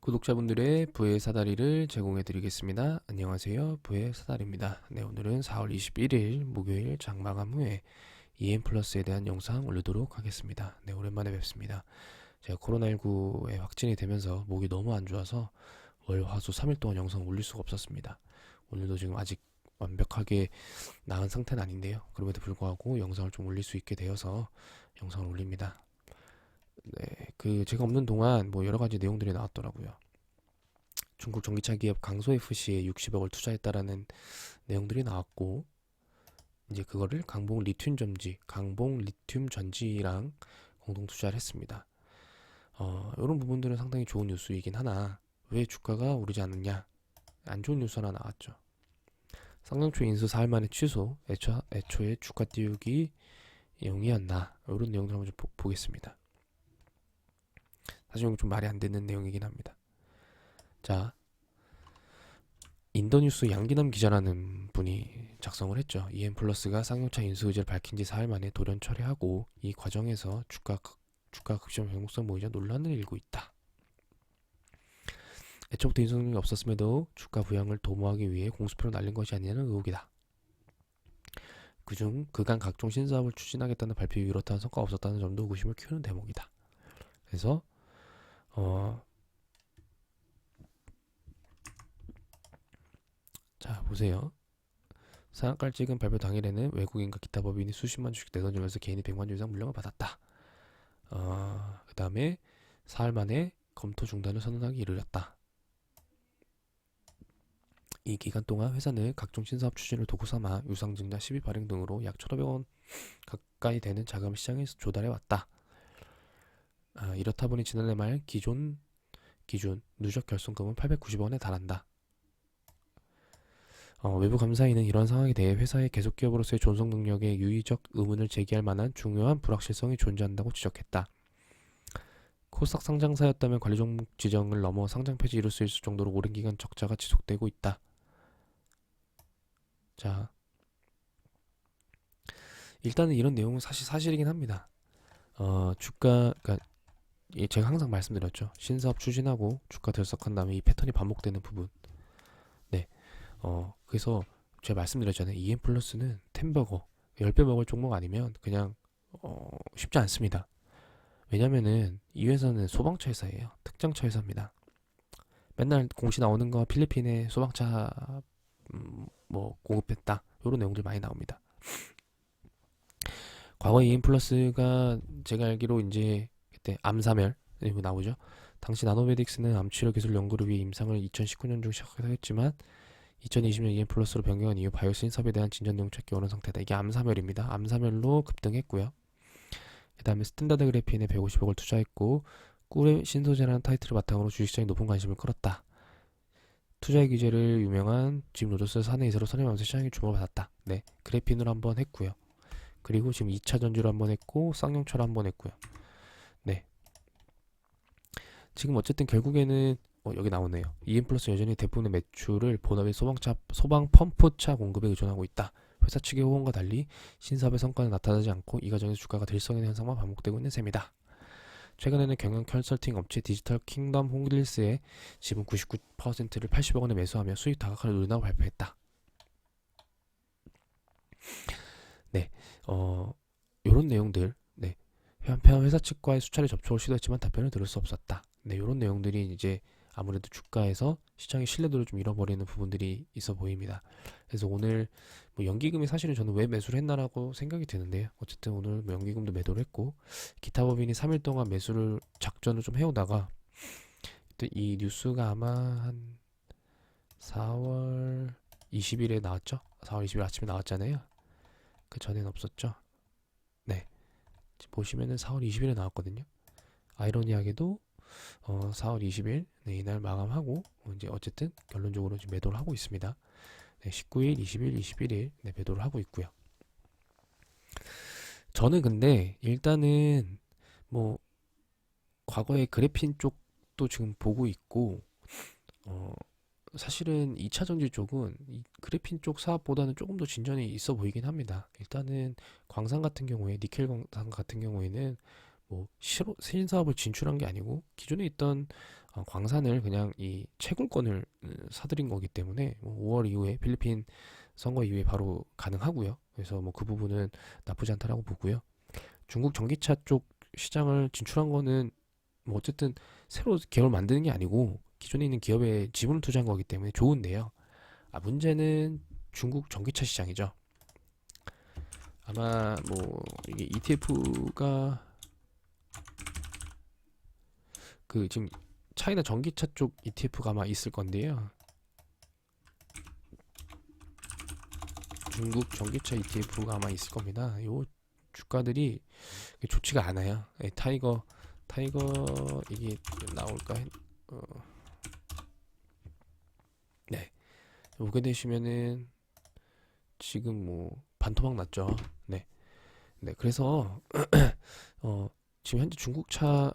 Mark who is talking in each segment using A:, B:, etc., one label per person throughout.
A: 구독자분들의 부의 사다리를 제공해 드리겠습니다. 안녕하세요. 부의 사다리입니다. 네, 오늘은 4월 21일 목요일 장마감 후에 EM 플러스에 대한 영상 올리도록 하겠습니다. 네, 오랜만에 뵙습니다. 제가 코로나19에 확진이 되면서 목이 너무 안 좋아서 월, 화, 수 3일 동안 영상 올릴 수가 없었습니다. 오늘도 지금 아직 완벽하게 나은 상태는 아닌데요. 그럼에도 불구하고 영상을 좀 올릴 수 있게 되어서 영상을 올립니다. 네, 제가 없는 동안 뭐 여러 가지 내용들이 나왔더라고요. 중국 전기차 기업 강소FC에 60억을 투자했다라는 내용들이 나왔고, 이제 그거를 강봉 리튬 전지랑 공동 투자를 했습니다. 이런 부분들은 상당히 좋은 뉴스이긴 하나, 왜 주가가 오르지 않느냐? 안 좋은 뉴스 하나 나왔죠. 쌍용초 인수 4일 만에 취소, 애초에 주가 띄우기 용이었나? 이런 내용들 한번 좀 보겠습니다. 사실 이건 좀 말이 안 되는 내용이긴 합니다. 자, 인더뉴스 양기남 기자라는 분이 작성을 했죠. EM 플러스가 쌍용차 인수 의지를 밝힌 지 4일 만에 돌연 철회하고 이 과정에서 주가 급등 변동성 보이자 논란을 일고 있다. 애초부터 인수 능력이 없었음에도 주가 부양을 도모하기 위해 공수표를 날린 것이 아니냐는 의혹이다. 그중 그간 각종 신사업을 추진하겠다는 발표 이후 이렇다는 성과가 없었다는 점도 의구심을 키우는 대목이다. 그래서 자 보세요. 상한가를 찍은 발표 당일에는 외국인과 기타 법인이 수십만 주씩 내던지면서 개인이 100만 주 이상 물량을 받았다. 그 다음에 4일 만에 검토 중단을 선언하기 이르렀다. 이 기간 동안 회사는 각종 신사업 추진을 도구 삼아 유상증자 시비 발행 등으로 약 1,500원 가까이 되는 자금 시장에 조달해왔다. 이렇다 보니 지난해 말 기준 누적 결손금은 890원에 달한다. 외부 감사인은 이런 상황에 대해 회사의 계속 기업으로서의 존속 능력에 유의적 의문을 제기할 만한 중요한 불확실성이 존재한다고 지적했다. 코스닥 상장사였다면 관리 종목 지정을 넘어 상장 폐지 이룰 수 있을 정도로 오랜 기간 적자가 지속되고 있다. 자, 일단은 이런 내용은 사실이긴 합니다. 그러니까 제가 항상 말씀드렸죠. 신사업 추진하고 주가 들썩한 다음에 이 패턴이 반복되는 부분. 네, 그래서 제가 말씀드렸잖아요. EM 플러스는 템버거 10배 먹을 종목 아니면 그냥 쉽지 않습니다. 왜냐면은 이 회사는 소방차 회사예요. 특장차 회사입니다. 맨날 공시 나오는 거 필리핀에 소방차 뭐 공급했다. 이런 내용들 많이 나옵니다. 과거 EM 플러스가 제가 알기로 이제 그때 암사멸 이거 나오죠. 당시 나노메딕스는 암치료 기술 연구를 위해 임상을 2019년 중 시작해서 했지만 2020년 EM 플러스로 변경한 이후 바이오 신사업에 대한 진전 내용 찾기 어려운 상태다. 이게 암사멸입니다. 암사멸로 급등했고요. 그 다음에 스탠다드 그래핀에 150억을 투자했고 꿀의 신소재라는 타이틀을 바탕으로 주식시장에 높은 관심을 끌었다. 투자의 기재를 유명한 짐 로저스 사내 이사로 선임하면서 시장에 주목을 받았다. 네, 그래핀으로 한번 했고요. 그리고 지금 2차 전지로 한번 했고 쌍용차로 한번 했고요. 네, 지금 어쨌든 결국에는 여기 나오네요. EM 플러스 여전히 대부분의 매출을 본업의 소방 펌프차 공급에 의존하고 있다. 회사 측의 호언과 달리 신사업의 성과는 나타나지 않고 이 과정에서 주가가 들썩이는 현상만 반복되고 있는 셈이다. 최근에는 경영 컨설팅 업체 디지털 킹덤 홈릴스의 지분 99%를 80억 원에 매수하며 수익 다각화를 노린다고 발표했다. 네, 요런 내용들, 네, 한편 회사 측과의 수차례 접촉을 시도했지만 답변을 들을 수 없었다. 네, 요런 내용들이 이제 아무래도 주가에서 시장의 신뢰도를 좀 잃어버리는 부분들이 있어 보입니다. 그래서 오늘 뭐 연기금이 사실은 저는 왜 매수를 했나라고 생각이 드는데요. 어쨌든 오늘 뭐 연기금도 매도를 했고 기타 법인이 3일 동안 매수를 작전을 좀 해오다가 또 이 뉴스가 아마 한 4월 20일에 나왔죠. 4월 20일 아침에 나왔잖아요. 그 전엔 없었죠. 네, 보시면은 4월 20일에 나왔거든요. 아이러니하게도 4월 20일 네, 이날 마감하고 이제 어쨌든 결론적으로 지금 매도를 하고 있습니다. 네, 19일, 20일, 21일 네, 매도를 하고 있고요. 저는 근데 일단은 뭐 과거의 그래핀 쪽도 지금 보고 있고 사실은 2차 전지 쪽은 이 그래핀 쪽 사업보다는 조금 더 진전이 있어 보이긴 합니다. 일단은 광산 같은 경우에 니켈 광산 같은 경우에는 뭐 신사업을 진출한 게 아니고 기존에 있던 광산을 그냥 이 채굴권을 사들인 거기 때문에 뭐 5월 이후에 필리핀 선거 이후에 바로 가능하고요. 그래서 뭐 그 부분은 나쁘지 않다라고 보고요. 중국 전기차 쪽 시장을 진출한 거는 뭐 어쨌든 새로 기업을 만드는 게 아니고 기존에 있는 기업에 지분을 투자한 거기 때문에 좋은데요. 문제는 중국 전기차 시장이죠. 아마 뭐 이게 ETF가 그 지금 차이나 전기차 쪽 ETF가 아마 있을 건데요. 중국 전기차 ETF가 아마 있을 겁니다. 요 주가들이 좋지가 않아요. 타이거 이게 나올까? 어, 네. 보게 되시면은 지금 뭐 반토막 났죠. 네. 네. 그래서 어, 지금 현재 전기차,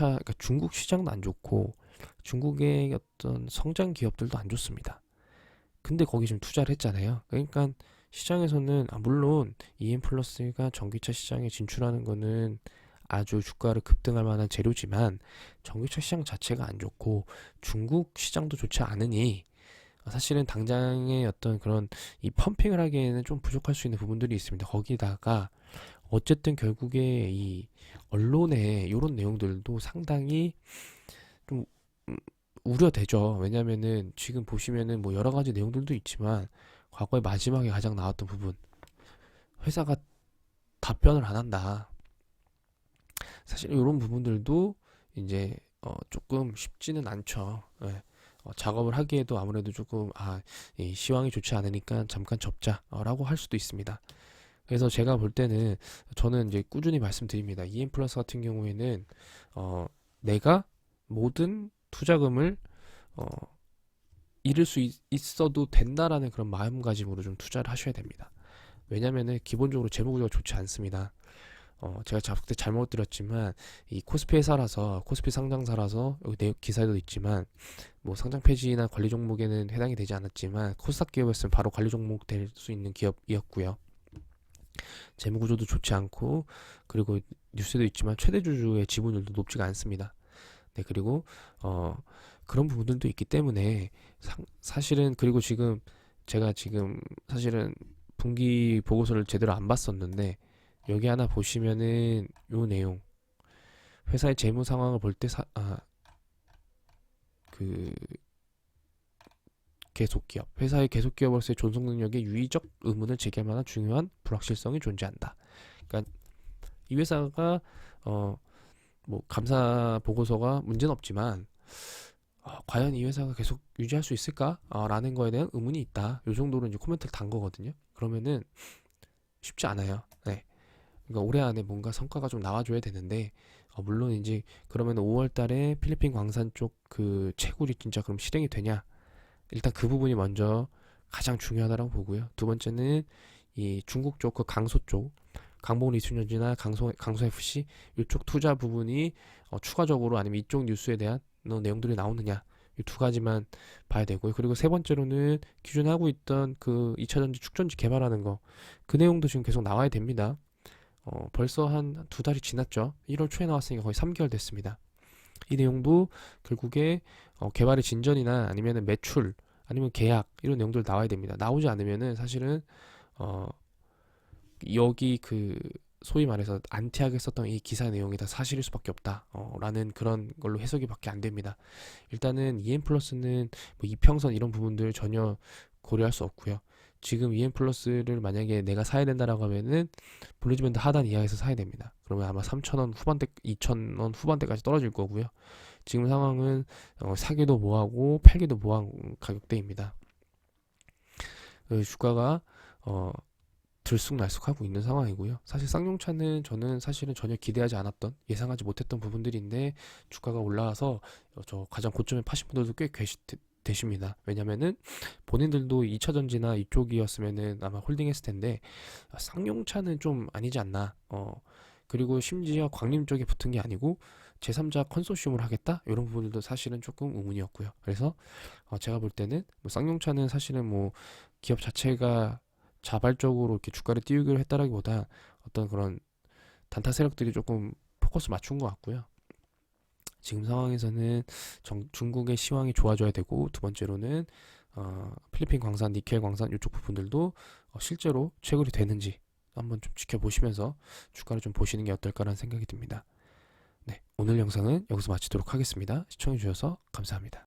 A: 그러니까 중국 시장도 안 좋고 중국의 어떤 성장 기업들도 안 좋습니다. 근데 거기 좀 투자를 했잖아요. 그러니까 시장에서는 물론 EM 플러스가 전기차 시장에 진출하는 거는 아주 주가를 급등할 만한 재료지만 전기차 시장 자체가 안 좋고 중국 시장도 좋지 않으니 사실은 당장의 어떤 그런 이 펌핑을 하기에는 좀 부족할 수 있는 부분들이 있습니다. 거기다가 어쨌든 결국에 이 언론의 이런 내용들도 상당히 좀 우려되죠. 왜냐면은 지금 보시면은 뭐 여러 가지 내용들도 있지만 과거에 마지막에 가장 나왔던 부분 회사가 답변을 안 한다. 사실 이런 부분들도 이제 조금 쉽지는 않죠. 예. 작업을 하기에도 아무래도 조금 이 시황이 좋지 않으니까 잠깐 접자라고 할 수도 있습니다. 그래서 제가 볼 때는 저는 이제 꾸준히 말씀드립니다. EM 플러스 같은 경우에는 내가 모든 투자금을 어, 잃을 수 있어도 된다라는 그런 마음가짐으로 좀 투자를 하셔야 됩니다. 왜냐면은 기본적으로 재무구조가 좋지 않습니다. 제가 그때 잘못 들었지만 이 코스피 회사라서 코스피 상장사라서 여기 내 기사에도 있지만 뭐 상장 폐지나 관리 종목에는 해당이 되지 않았지만 코스닥 기업이었으면 바로 관리 종목 될 수 있는 기업이었고요. 재무구조도 좋지 않고 그리고 뉴스도 있지만 최대 주주의 지분율도 높지가 않습니다. 네, 그리고 그런 부분들도 있기 때문에 사실은 그리고 지금 제가 지금 사실은 분기 보고서를 제대로 안 봤었는데 여기 하나 보시면은 요 내용 회사의 재무 상황을 볼 때 그 계속기업 회사의 계속기업으로서의 존속 능력에 유의적 의문을 제기할 만한 중요한 불확실성이 존재한다. 그러니까 이 회사가 뭐 감사 보고서가 문제는 없지만 과연 이 회사가 계속 유지할 수 있을까? 라는 거에 대한 의문이 있다. 요 정도로 이제 코멘트를 단 거거든요. 그러면은 쉽지 않아요. 네. 그러니까 올해 안에 뭔가 성과가 좀 나와줘야 되는데 물론 이제 그러면 5월 달에 필리핀 광산 쪽 그 채굴이 진짜 그럼 실행이 되냐? 일단 그 부분이 먼저 가장 중요하다고 보고요. 두 번째는 이 중국 쪽 그 강소 쪽 강봉 리튬전지나 강소 FC 이쪽 투자 부분이 추가적으로 아니면 이쪽 뉴스에 대한 내용들이 나오느냐 이 두 가지만 봐야 되고요. 그리고 세 번째로는 기존에 하고 있던 그 2차전지 축전지 개발하는 거 그 내용도 지금 계속 나와야 됩니다. 벌써 한 두 달이 지났죠. 1월 초에 나왔으니까 거의 3개월 됐습니다. 이 내용도 결국에 개발의 진전이나 아니면 매출 아니면 계약 이런 내용들 나와야 됩니다. 나오지 않으면은 사실은 어, 여기 그 소위 말해서 안티하게 썼던 이 기사 내용이 다 사실일 수밖에 없다. 라는 그런 걸로 해석이 밖에 안 됩니다. 일단은 EM 플러스는 뭐 이평선 이런 부분들 전혀 고려할 수 없고요. 지금 EM 플러스를 만약에 내가 사야 된다라고 하면은 볼리지밴드 하단 이하에서 사야 됩니다. 그러면 아마 3,000원 후반대, 2,000원 후반대까지 떨어질 거고요. 지금 상황은 사기도 뭐하고 팔기도 뭐한 가격대입니다. 주가가 들쑥날쑥하고 있는 상황이고요. 사실 쌍용차는 저는 사실은 전혀 기대하지 않았던 예상하지 못했던 부분들인데 주가가 올라와서 저 가장 고점에 파신 분들도 꽤 되십니다. 왜냐면은 본인들도 2차 전지나 이쪽이었으면은 아마 홀딩했을 텐데 쌍용차는 좀 아니지 않나. 그리고 심지어 광림 쪽에 붙은 게 아니고 제3자 컨소시엄을 하겠다 이런 부분들도 사실은 조금 의문이었고요. 그래서 제가 볼 때는 뭐 쌍용차는 사실은 뭐 기업 자체가 자발적으로 이렇게 주가를 띄우기로 했다라기보다 어떤 그런 단타 세력들이 조금 포커스 맞춘 것 같고요. 지금 상황에서는 중국의 시황이 좋아져야 되고, 두 번째로는 필리핀 광산, 니켈 광산 이쪽 부분들도 실제로 채굴이 되는지 한번 좀 지켜보시면서 주가를 좀 보시는 게 어떨까라는 생각이 듭니다. 네, 오늘 영상은 여기서 마치도록 하겠습니다. 시청해주셔서 감사합니다.